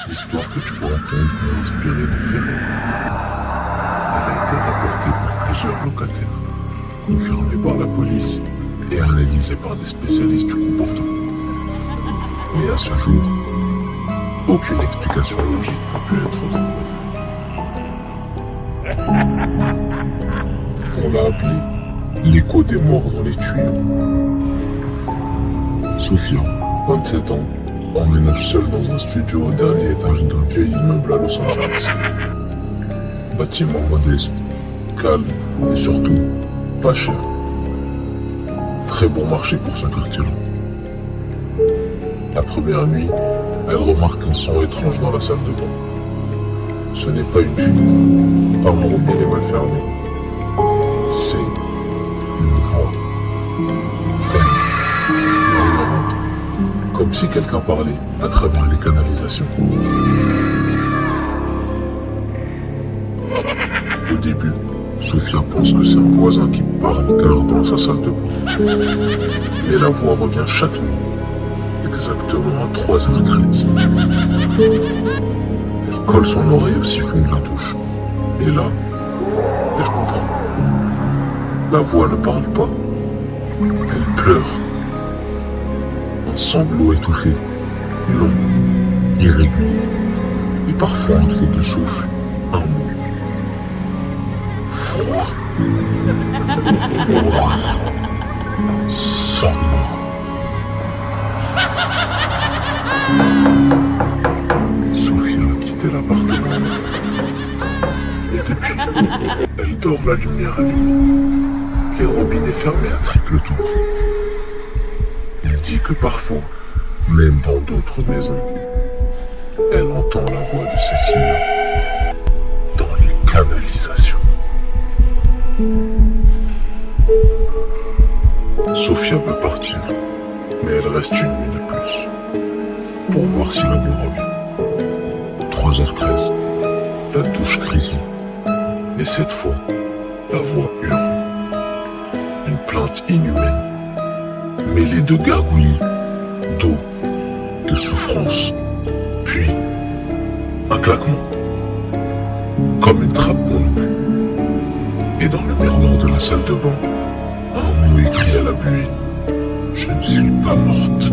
L'histoire que tu vas entendre est inspirée de faits réels. Elle a été rapportée par plusieurs locataires, confirmée par la police et analysée par des spécialistes du comportement. Mais à ce jour, aucune explication logique n'a pu être trouvée. On l'a appelé l'écho des morts dans les tuyaux. Sophia, 27 ans, emménage seule dans un studio au dernier étage d'un vieil immeuble à Los Angeles. Bâtiment modeste, calme et surtout pas cher. Très bon marché pour ce quartier-là. La première nuit, elle remarque un son étrange dans la salle de bain. Ce n'est pas une fuite, pas un robinet mal fermé. C'est une voix ferme, murmurante, comme si quelqu'un parlait à travers les canalisations. Au début, Sophia pense que c'est un voisin qui parle tard dans sa salle de bain. Mais la voix revient chaque nuit, exactement à 3h13. Elle colle son oreille au siphon de la douche. Et là, elle comprend. La voix ne parle pas. Elle pleure. Un sanglot étouffé, long, irrégulier, et parfois un trou de souffle, un mot. Froid. Noir. Sombre. Sophia a quitté l'appartement le matin. Et depuis, elle dort la lumière allumée, les robinets fermés à triple tour. Il dit que parfois, même dans d'autres maisons, elle entend la voix de Cécilia dans les canalisations. Sophia veut partir, mais elle reste une nuit de plus pour voir si l'amour revient. 3h13, la douche grésille, et cette fois, la voix hurle. Une plainte inhumaine, mêlée de gargouilles, d'eau, de souffrance, puis un claquement, comme une trappe qu'on ouvre. Et dans le miroir de la salle de bain, un mot écrit à la buée: « Je ne suis pas morte. »